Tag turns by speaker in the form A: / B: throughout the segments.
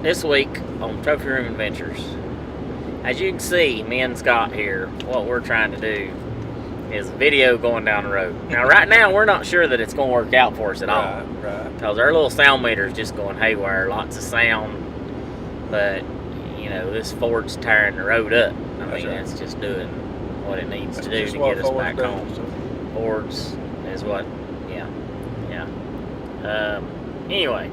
A: This week on Trophy Room Adventures, as you can see, me and Scott here, what we're trying to do is video going down the road. Now, right now, we're not sure that it's going to work out for us at all.
B: Right.
A: Because our little sound meter is just going haywire, lots of sound. But, you know, this Ford's tearing the road up. I mean,
B: right.
A: it's just doing what it needs to do
B: just
A: to
B: what
A: get us
B: Ford's
A: back
B: doing,
A: home.
B: so.
A: Ford's is what, yeah. Anyway.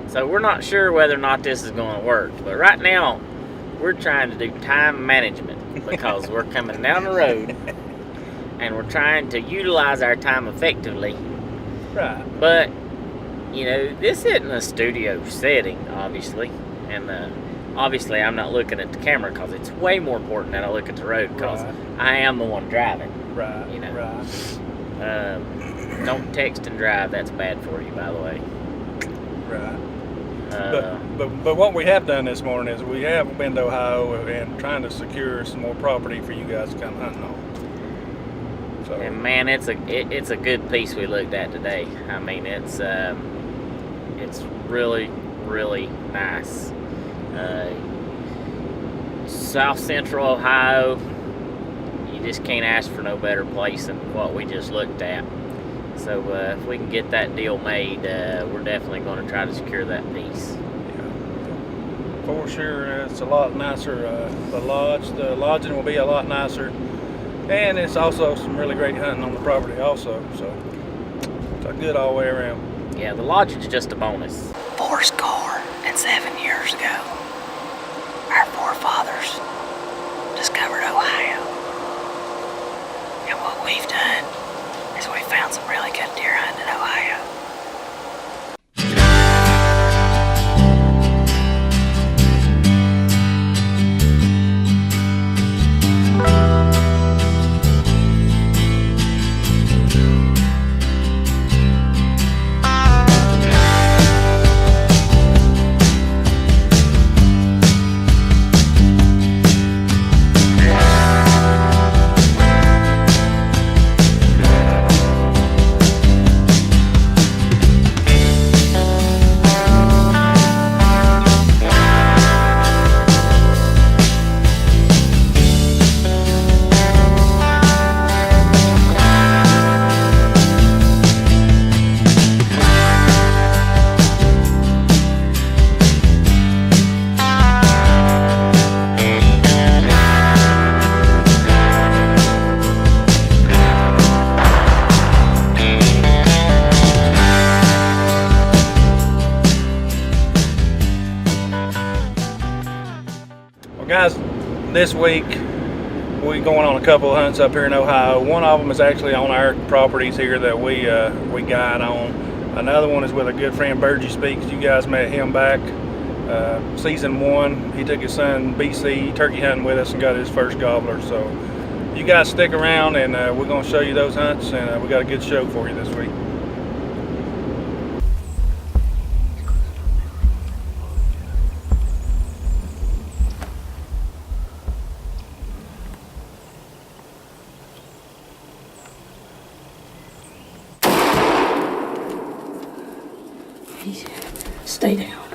A: So we're not sure whether or not this is going to work. But right now, we're trying to do time management because we're coming down the road and we're trying to utilize our time effectively.
B: Right.
A: But, you know, this isn't a studio setting, obviously. And obviously I'm not looking at the camera because it's way more important that I look at the road because I am the one driving.
B: Right.
A: You know.
B: Right.
A: Don't text and drive. That's bad for you, by the way.
B: Right. But what we have done this morning is we have been to Ohio and trying to secure some more property for you guys to come hunting on. So.
A: And man, it's a good piece we looked at today. I mean, it's really nice. South Central Ohio, you just can't ask for no better place than what we just looked at. So if we can get that deal made, we're definitely going to try to secure that piece.
B: Yeah, for sure, it's a lot nicer. The lodging will be a lot nicer, and it's also some really great hunting on the property also. So it's a good all the way around.
A: Yeah, the lodging is just a bonus. 7 years ago, our forefathers discovered Ohio, and what we've done is we found some really good deer hunting in Ohio.
B: Guys, this week we're going on a couple of hunts up here in Ohio. One of them is actually on our properties here that we guide on. Another one is with a good friend, Charity Speaks. You guys met him back season 1. He took his son BC turkey hunting with us and got his first gobbler. So you guys stick around and we're going to show you those hunts, and we got a good show for you this week.
C: Stay down.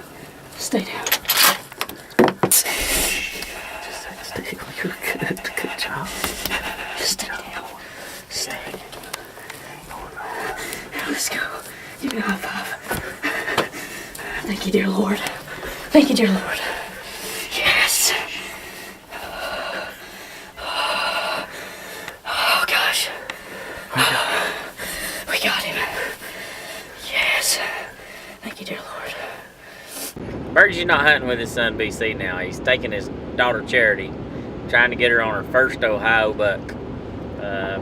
C: Stay down. Just stay. Good job. Just stay down. Stay. Now let's go. Give me a high five. Thank you, dear Lord. Thank you, dear Lord. Yes. Oh gosh. We got him. Yes. Thank you, dear Lord.
A: Birdie's not hunting with his son BC now. He's taking his daughter Charity, trying to get her on her first Ohio buck.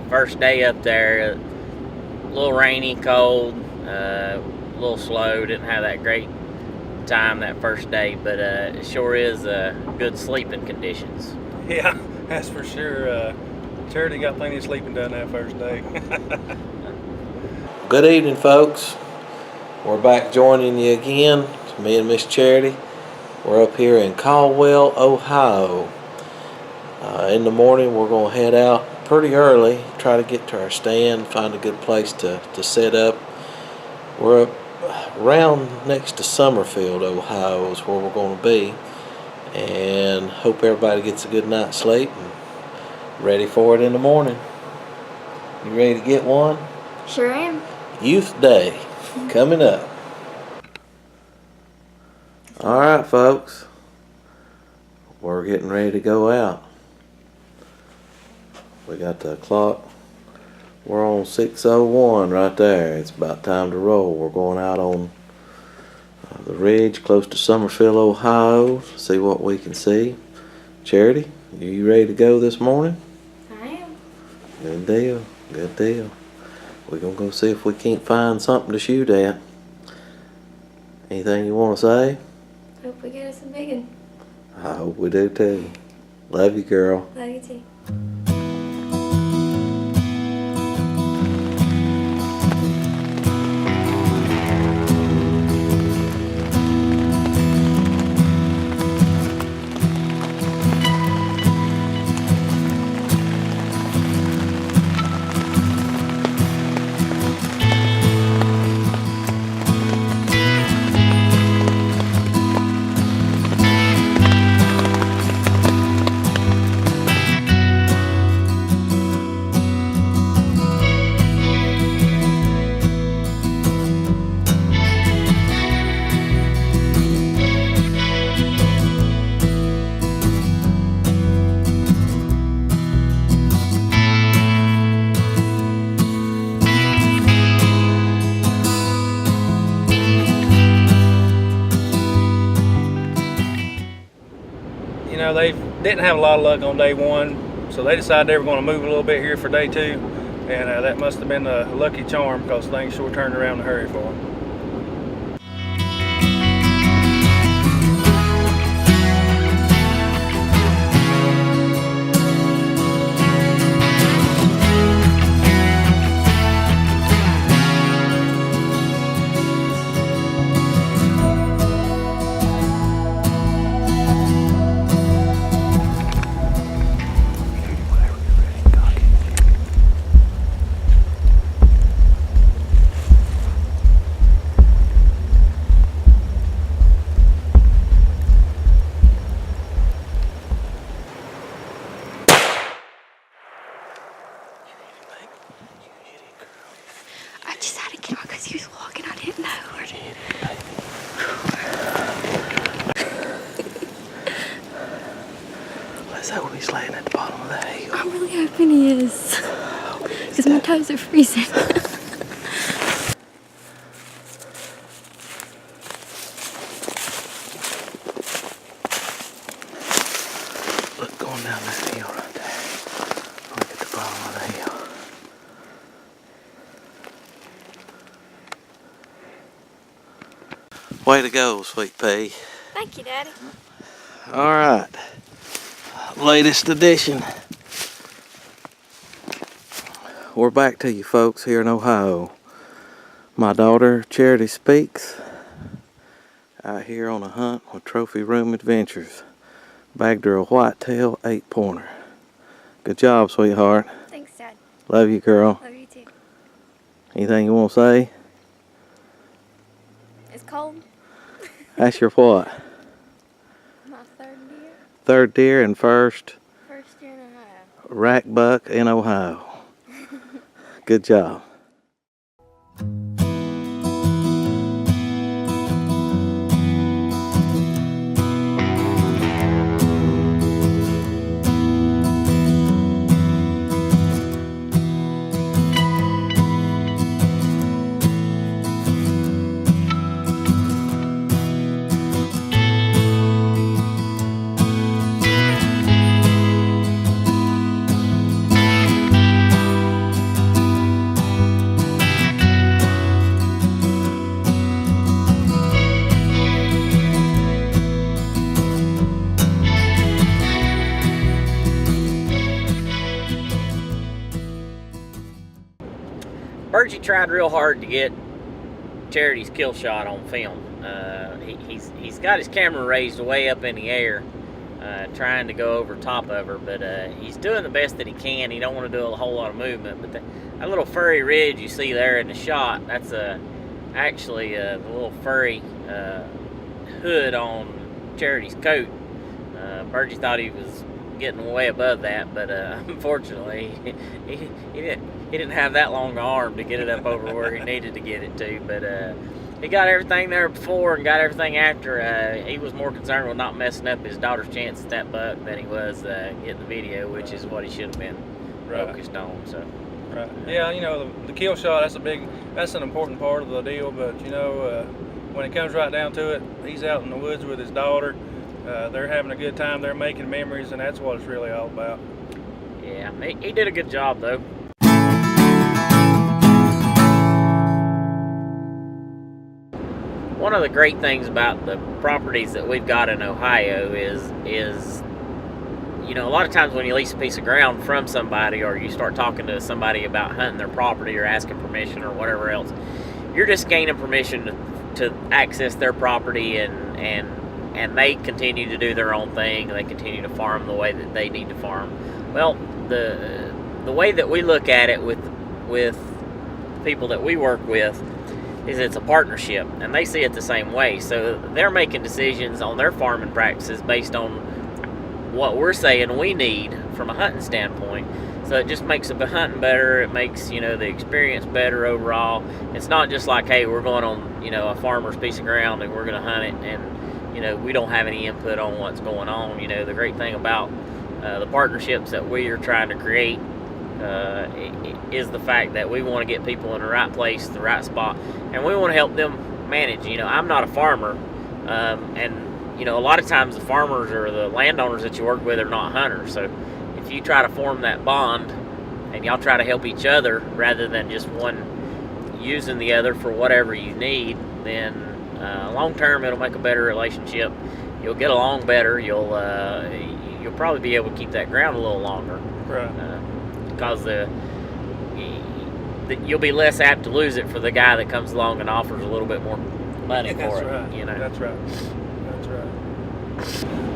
A: First day up there, a little rainy, cold, a little slow. Didn't have that great time that first day, but it sure is good sleeping conditions.
B: Yeah, that's for sure. Charity got plenty of sleeping done that first day.
D: Good evening, folks. We're back joining you again. It's me and Miss Charity. We're up here in Caldwell, Ohio. In the morning, we're going to head out pretty early, try to get to our stand, find a good place to set up. We're up around next to Summerfield, Ohio is where we're going to be. And hope everybody gets a good night's sleep and ready for it in the morning. You ready to get one?
C: Sure am.
D: Youth Day coming up. Alright folks, we're getting ready to go out. We got the clock. We're on 6:01 right there. It's about time to roll. We're going out on the ridge close to Summerfield, Ohio. See what we can see. Charity, are you ready to go this morning?
C: I am.
D: Good deal. Good deal. We're going to go see if we can't find something to shoot at. Anything you want to say?
C: Hope we get us a big one.
D: I hope we do too. Love you, girl.
C: Love you too.
B: You know, they didn't have a lot of luck on day one, so they decided they were going to move a little bit here for day two, and that must have been a lucky charm because things sure turned around in a hurry for them.
C: I just had to get on because he was walking. I didn't know.
D: Let's hope he's laying at the bottom of the hill.
C: I'm really hoping he is. Because my toes are freezing.
D: Look, going down that hill right there. Look at the bottom of the hill. Way to go, Sweet Pea.
C: Thank you, Daddy.
D: All right. Latest edition. We're back to you folks here in Ohio. My daughter, Charity Speaks, out here on a hunt with Trophy Room Adventures. Bagged her a whitetail 8-pointer. Good job, sweetheart.
C: Thanks, Dad.
D: Love you, girl.
C: Love you too.
D: Anything you want to say?
C: It's cold.
D: That's your what?
C: My third deer.
D: Third deer and first
C: First deer in Ohio.
D: rack buck in Ohio. Good job.
A: Virgie tried real hard to get Charity's kill shot on film. He's got his camera raised way up in the air, trying to go over top of her, but he's doing the best that he can. He don't want to do a whole lot of movement, but that little furry ridge you see there in the shot, that's actually the little furry hood on Charity's coat. Burgee thought he was getting way above that, but unfortunately he didn't have that long arm to get it up over where he needed to get it to. But he got everything there before and got everything after. He was more concerned with not messing up his daughter's chance at that buck than he was getting the video, which is what he should have been focused on. So.
B: Right. Yeah, you know, the kill shot, that's an important part of the deal, but you know, when it comes right down to it, he's out in the woods with his daughter. They're having a good time, they're making memories, and that's what it's really all about.
A: Yeah, he did a good job though. One of the great things about the properties that we've got in Ohio is you know, a lot of times when you lease a piece of ground from somebody, or you start talking to somebody about hunting their property or asking permission or whatever else, you're just gaining permission to access their property, and they continue to do their own thing. They continue to farm the way that they need to farm. Well, the way that we look at it with people that we work with is it's a partnership, and they see it the same way. So they're making decisions on their farming practices based on what we're saying we need from a hunting standpoint. So it just makes the hunting better. It makes, you know, the experience better overall. It's not just like, hey, we're going on, you know, a farmer's piece of ground and we're going to hunt it, and, you know, we don't have any input on what's going on. You know, the great thing about the partnerships that we are trying to create is the fact that we want to get people in the right place, the right spot, and we want to help them manage. You know, I'm not a farmer, and you know, a lot of times the farmers or the landowners that you work with are not hunters. So if you try to form that bond and y'all try to help each other rather than just one using the other for whatever you need, then long term it'll make a better relationship. You'll get along better. You'll probably be able to keep that ground a little longer.
B: Right.
A: Because you'll be less apt to lose it for the guy that comes along and offers a little bit more money for it.
B: Right.
A: You know.
B: That's right.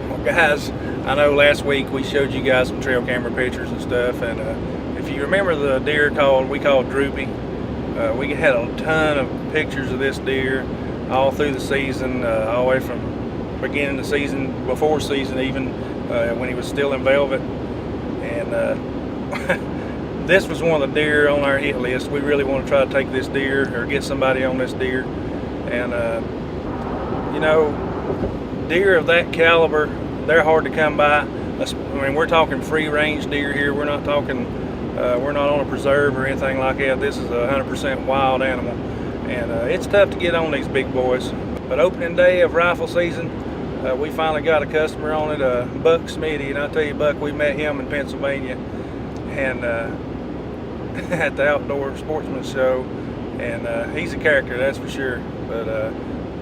B: Well, guys, I know last week we showed you guys some trail camera pictures and stuff, and if you remember the deer we called Droopy, we had a ton of pictures of this deer all through the season, all the way from beginning of the season, before season even, when he was still in velvet. And this was one of the deer on our hit list. We really want to try to take this deer or get somebody on this deer. And you know, deer of that caliber, they're hard to come by. I mean, we're talking free range deer here. We're not talking, we're not on a preserve or anything like that. This is a 100% wild animal, and it's tough to get on these big boys. But opening day of rifle season, we finally got a customer on it, Buck Smitty, and I tell you, Buck, we met him in Pennsylvania, and at the Outdoor Sportsman Show, and he's a character, that's for sure. But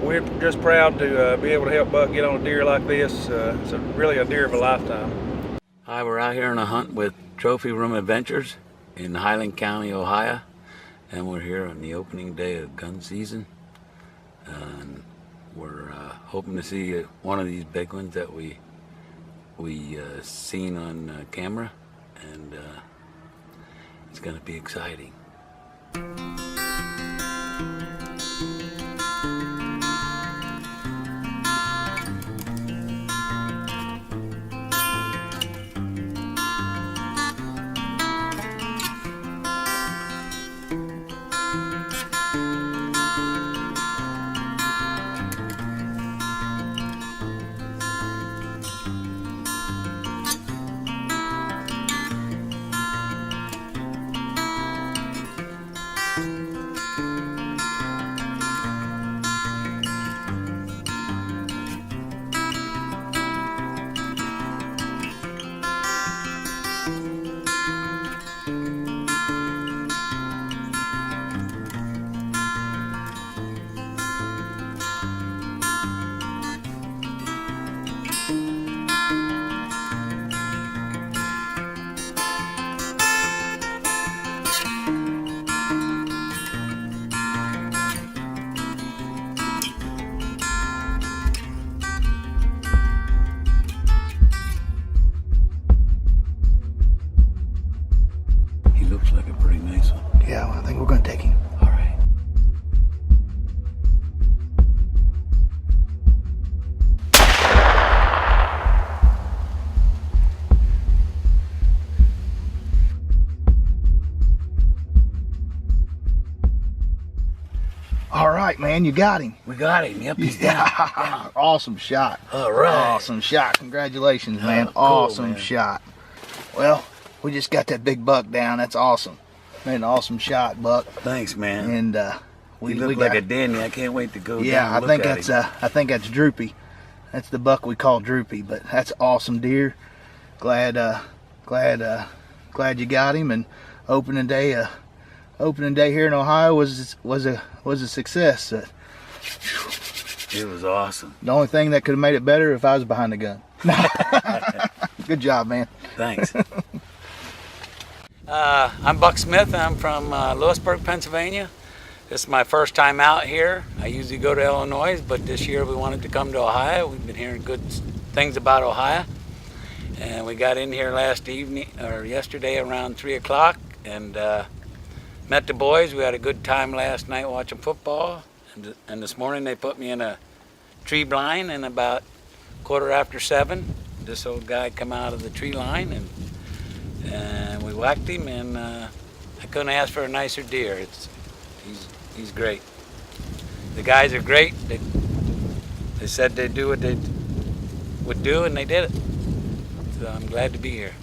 B: we're just proud to be able to help Buck get on a deer like this. It's really a deer of a lifetime.
E: Hi, we're out here on a hunt with Trophy Room Adventures in Highland County, Ohio, and we're here on the opening day of gun season, and we're hoping to see one of these big ones that we seen on camera, and it's going to be exciting.
F: right, man. You got him.
E: We got him. Yep, he's down.
F: Awesome shot.
E: All right.
F: Awesome shot. Congratulations, man.
E: Cool,
F: Awesome
E: man.
F: shot. Well, we just got that big buck down. That's awesome. Made an awesome shot, Buck.
E: Thanks, man.
F: And
E: We look like a dandy. I can't wait to go down and
F: I
E: look
F: think
E: at
F: that's
E: him.
F: I think that's Droopy. That's the buck we call Droopy. But that's awesome deer. Glad you got him. And opening day here in Ohio was a success.
E: It was awesome.
F: The only thing that could have made it better if I was behind the gun. Good job, man.
E: Thanks. I'm Buck Smith. I'm from Lewisburg, Pennsylvania. This is my first time out here. I usually go to Illinois, but this year we wanted to come to Ohio. We've been hearing good things about Ohio. And we got in here yesterday around 3 o'clock and met the boys. We had a good time last night watching football. And this morning they put me in a tree blind, and about 7:15, this old guy come out of the tree line and we whacked him, and I couldn't ask for a nicer deer. He's great. The guys are great. They said they'd do what they would do, and they did it. So I'm glad to be here.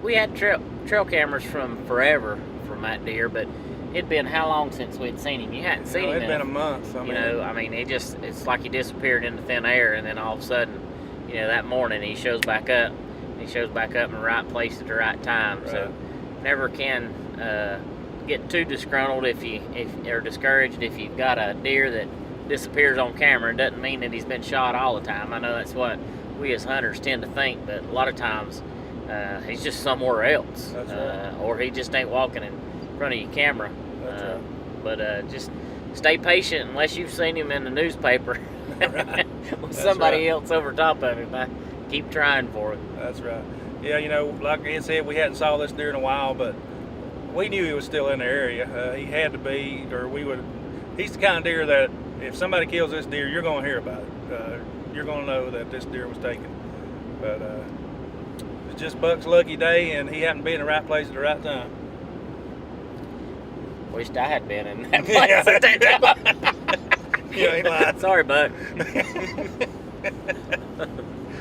A: We had trail cameras from forever from that deer, but it'd been how long since we'd seen him? You hadn't seen him.
B: It's been a month.
A: It's like he disappeared into thin air, and then all of a sudden, that morning he shows back up. He shows back up in the right place at the right time.
B: Right.
A: So never can get too disgruntled or discouraged if you've got a deer that disappears on camera. It doesn't mean that he's been shot all the time. I know that's what we as hunters tend to think, but a lot of times he's just somewhere else.
B: That's right.
A: Or he just ain't walking in front of your camera.
B: That's right.
A: But just stay patient unless you've seen him in the newspaper with somebody else over top of him. Keep trying for it.
B: That's right. Yeah, like Ed said, we hadn't saw this deer in a while, but we knew he was still in the area. He had to be, or we would. He's the kind of deer that if somebody kills this deer, you're going to hear about it. You're going to know that this deer was taken. But it's just Buck's lucky day, and he happened to be in the right place at the right time.
A: Wished I had been in that place at that time.
B: You ain't lying.
A: Sorry, Buck.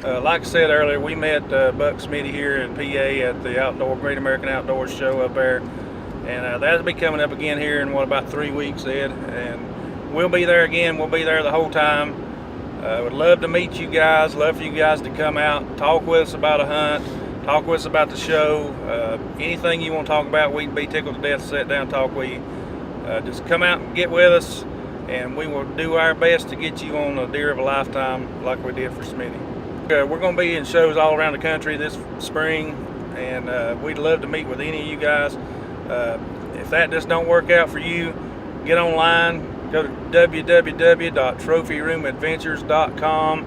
B: Like I said earlier, we met Buck Smitty here in PA at the Great American Outdoors show up there, and that'll be coming up again here in about 3 weeks, Ed, and we'll be there again. We'll be there the whole time. Would love to meet you guys. Love for you guys to come out, talk with us about a hunt, talk with us about the show. Anything you want to talk about, we'd be tickled to death to sit down and talk with you. Just come out and get with us, and we will do our best to get you on a deer of a lifetime like we did for Smitty. We're going to be in shows all around the country this spring, and we'd love to meet with any of you guys. If that just don't work out for you, get online, go to www.trophyroomadventures.com,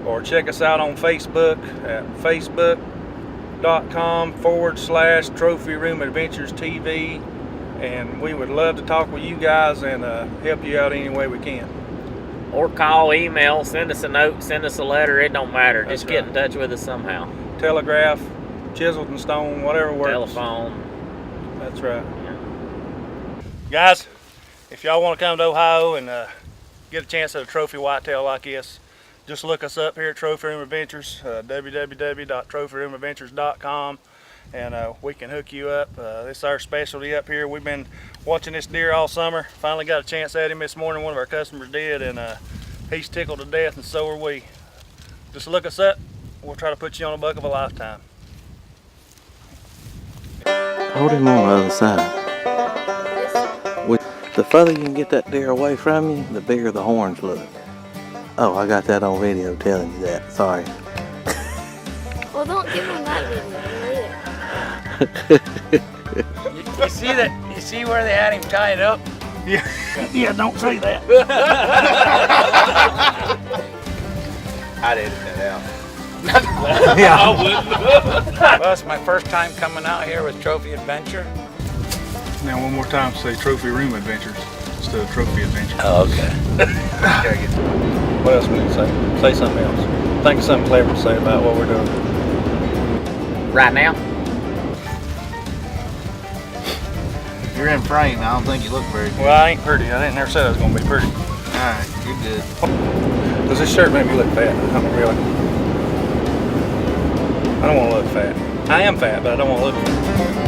B: or check us out on Facebook at facebook.com/Trophy Room Adventures TV, and we would love to talk with you guys and help you out any way we can.
A: Or call, email, send us a note, send us a letter. It don't matter.
B: That's
A: Just get
B: right.
A: in touch with us somehow.
B: Telegraph, chiseled in stone, whatever works.
A: Telephone.
B: That's right.
A: Yeah.
B: Guys, if y'all want to come to Ohio and get a chance at a trophy whitetail like this, just look us up here at Trophy Room Adventures, www.trophyroomadventures.com, and we can hook you up. This is our specialty up here. We've been watching this deer all summer. Finally got a chance at him this morning. One of our customers did, and he's tickled to death, and so are we. Just look us up. We'll try to put you on a buck of a lifetime.
D: Hold him on the other side. The further you can get that deer away from you, the bigger the horns look. Oh, I got that on video telling you that. Sorry.
G: Well, don't give him that video.
E: You see that? You see where they had him tied up?
B: Yeah, don't say that.
E: I'd edit that out.
B: Yeah.
E: I wouldn't. Well, it's my first time coming out here with Trophy Adventure.
B: Now one more time, say Trophy Room Adventures instead of Trophy Adventures.
E: Oh, okay.
B: What else we need to say? Say something else. Think of something clever to say about what we're doing.
A: Right now?
F: You're in frame. I don't think you look very good.
B: Well, I ain't pretty. I didn't never said I was gonna be pretty.
F: Alright, you're good.
B: Does this shirt make me look fat? I mean, really. I don't want to look fat. I am fat, but I don't want to look fat.